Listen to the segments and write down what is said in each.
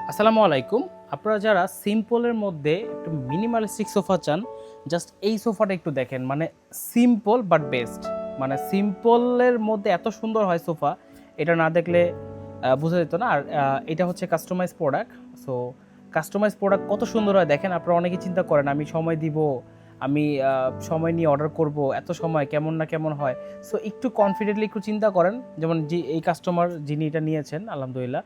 আসসালামু আলাইকুম। আপনারা যারা সিম্পলের মধ্যে একটু মিনিমালিস্টিক সোফা চান, জাস্ট এই সোফাটা একটু দেখেন। মানে সিম্পল বাট বেস্ট। মানে সিম্পলের মধ্যে এত সুন্দর হয় সোফা, এটা না দেখলে বোঝা যেত না। আর এটা হচ্ছে customize product. So customize product কত সুন্দর হয় দেখেন। আপনারা অনেকেই চিন্তা করেন আমি সময় দিব, আমি সময় নিয়ে অর্ডার করব, এত সময় কেমন না কেমন হয়। সো একটু কনফিডেন্টলি একটু চিন্তা করেন। যেমন যে এই কাস্টমার যিনি এটা নিয়েছেন, আলহামদুলিল্লাহ,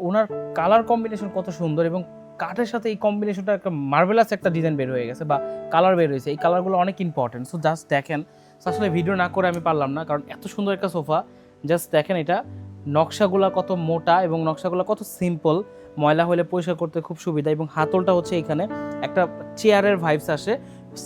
ওনার কালার কম্বিনেশন কত সুন্দর, এবং কাঠের সাথে এই কম্বিনেশনটা একটা মার্ভেলাস একটা ডিজাইন বের হয়ে গেছে বা কালার বের হয়েছে। এই কালারগুলো অনেক ইম্পর্টেন্ট। সো জাস্ট দেখেন। আসলে ভিডিও না করে আমি পারলাম না, কারণ এত সুন্দর একটা সোফা। জাস্ট দেখেন এটা নকশাগুলো কত মোটা এবং নকশাগুলো কত সিম্পল। ময়লা হলে পরিষ্কার করতে খুব সুবিধা, এবং হাতলটা হচ্ছে এখানে একটা চেয়ারের ভাইবস আসে।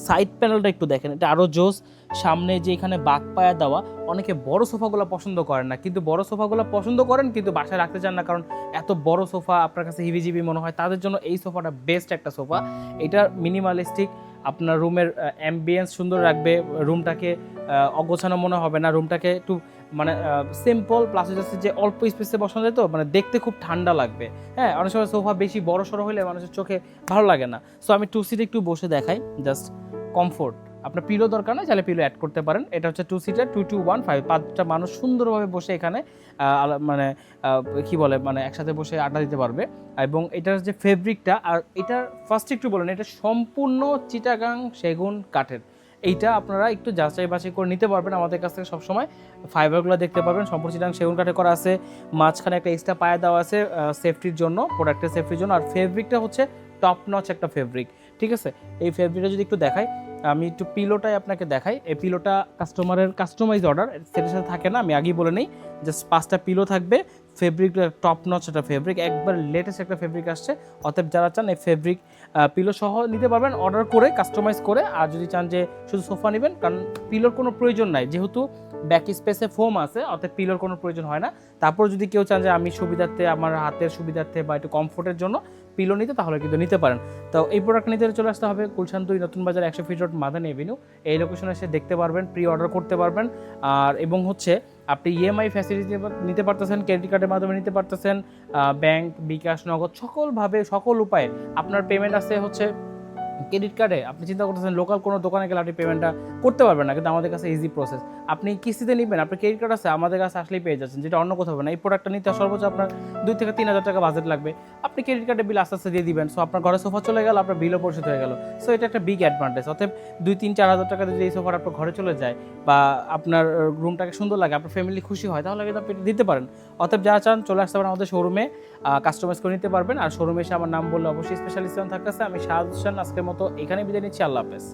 সাইড প্যানেলটা একটু দেখেন, এটা আরও জোস। সামনে যে এখানে বাঁক পায়া দেওয়া, অনেকে বড় সোফাগুলো পছন্দ করেন না, কিন্তু বড় সোফাগুলো পছন্দ করেন কিন্তু বাসায় রাখতে চান না, কারণ এত বড় সোফা আপনার কাছে হিবিজিবি মনে হয়। তাদের জন্য এই সোফাটা বেস্ট একটা সোফা। এটা মিনিমালিস্টিক, আপনার রুমের অ্যাম্বিয়েন্স সুন্দর রাখবে, রুমটাকে অগোছানো মনে হবে না, রুমটাকে একটু মানে সিম্পল প্লাস হচ্ছে যে অল্প স্পেসে বসানো যায়, তো মানে দেখতে খুব ঠান্ডা লাগবে। হ্যাঁ, অনেক সময় সোফা বেশি বড় সড়ো হলে মানুষের চোখে ভালো লাগে না। সো আমি টু সিটে একটু বসে দেখাই। জাস্ট কমফোর্ট, আপনার পিলো দরকার না, চাইলে পিলো অ্যাড করতে পারেন। এটা হচ্ছে টু সিটার 2215, 5টা মানুষ সুন্দরভাবে বসে এখানে মানে কি বলে মানে একসাথে বসে আড্ডা দিতে পারবে। এবং এটার যে ফেব্রিকটা, আর এটার ফার্স্ট একটু বলেন, এটা সম্পূর্ণ চিটাগাং সেগুন কাঠের। এইটা আপনারা একটু যাচাই বাছাই করে নিতে পারবেন আমাদের কাছ থেকে। সবসময় ফাইবারগুলো দেখতে পারবেন সম্পূর্ণ চিটাগাং সেগুন কাঠে করা আছে। মাঝখানে একটা এক্সট্রা পায়া দেওয়া আছে সেফটির জন্য, প্রোডাক্টের সেফটির জন্য। আর ফেব্রিকটা হচ্ছে টপ নচ একটা ফেব্রিক, ঠিক আছে। এই ফেব্রিকটা যদি একটু দেখাই, আমি একটু পিলোটাই আপনাকে দেখাই। এই পিলোটা কাস্টমারের কাস্টমাইজ অর্ডার, সেটার সাথে থাকে না, আমি আগেই বলে নেই। জাস্ট 5টা পিলো থাকবে। ফেব্রিক টপ নচ একটা ফেব্রিক, একবার লেটেস্ট একটা ফেব্রিক আসছে। অতএব যারা চান এই ফেব্রিক পিলো সহ নিতে পারবেন অর্ডার করে, কাস্টমাইজ করে। আর যদি চান যে শুধু সোফা নেবেন, কারণ পিলোর কোনো প্রয়োজন নাই, যেহেতু ব্যাক স্পেসে ফোম আছে, অতএব পিলোর কোনো প্রয়োজন হয় না। তারপর যদি কেউ চান যে আমি সুবিধার্থে, আমার হাতের সুবিধার্থে বা একটু কমফোর্টের জন্য পিলো নিতে, তাহলে কিন্তু নিতে পারেন। তো এই প্রোডাক্ট নিতে চলে আসতে হবে গুলশান 2 নতুন বাজার 100 ফিট রোড মাদানী এভিনিউ। এই লোকেশনে এসে দেখতে পারবেন, প্রি অর্ডার করতে পারবেন। আর এবং হচ্ছে আপনি ইএমআই ফ্যাসিলিটি নিতে পারতেছেন, ক্রেডিট কার্ডের মাধ্যমে নিতে পারতেছেন, ব্যাংক, বিকাশ, নগদ, সকলভাবে সকল উপায়ে আপনার পেমেন্ট আছে হচ্ছে ক্রেডিট কার্ডে। আপনি চিন্তা করতেছেন লোকাল কোনো দোকানে গেলে আপনি পেমেন্টটা করতে পারবেন না, কিন্তু আমাদের কাছে ইজি প্রসেস। আপনি কিস্তিতে নেবেন, আপনার ক্রেডিট কার্ড আছে, আমাদের কাছে আসলেই পেয়ে যাচ্ছেন, যেটা অন্য কোথাও হবে না। এই প্রোডাক্টটা নিতে সর্বোচ্চ আপনার 2 থেকে 3 হাজার টাকা বাজেট লাগবে। আপনি ক্রেডিট কার্ডে বিল আস্তে আস্তে দিয়ে দিবেন। সো আপনার ঘরে সোফা চলে গেল, আপনার বিলও পরিশোধ হয়ে গেল। সো এটা একটা বিগ অ্যাডভান্টেজ। অতএব 2-3-4 হাজার টাকা যদি এই সোফার আপনার ঘরে চলে যায়, বা আপনার রুমটাকে সুন্দর লাগে, আপনার ফ্যামিলি খুশি হয়, তাহলে কিন্তু আপনি দিতে পারেন। অতএব যারা চান চলে আসতে পারেন আমাদের শোরুমে, কাস্টমাইজ করে নিতে পারবেন। আর শোরুমে এসে আমার নাম বললে অবশ্যই স্পেশালিস্ট থাকতেছে। আমি শাহাদ হোসেন আজকের মতো এখানে বিদায় নিচ্ছি। আল্লাহ হাফেজ।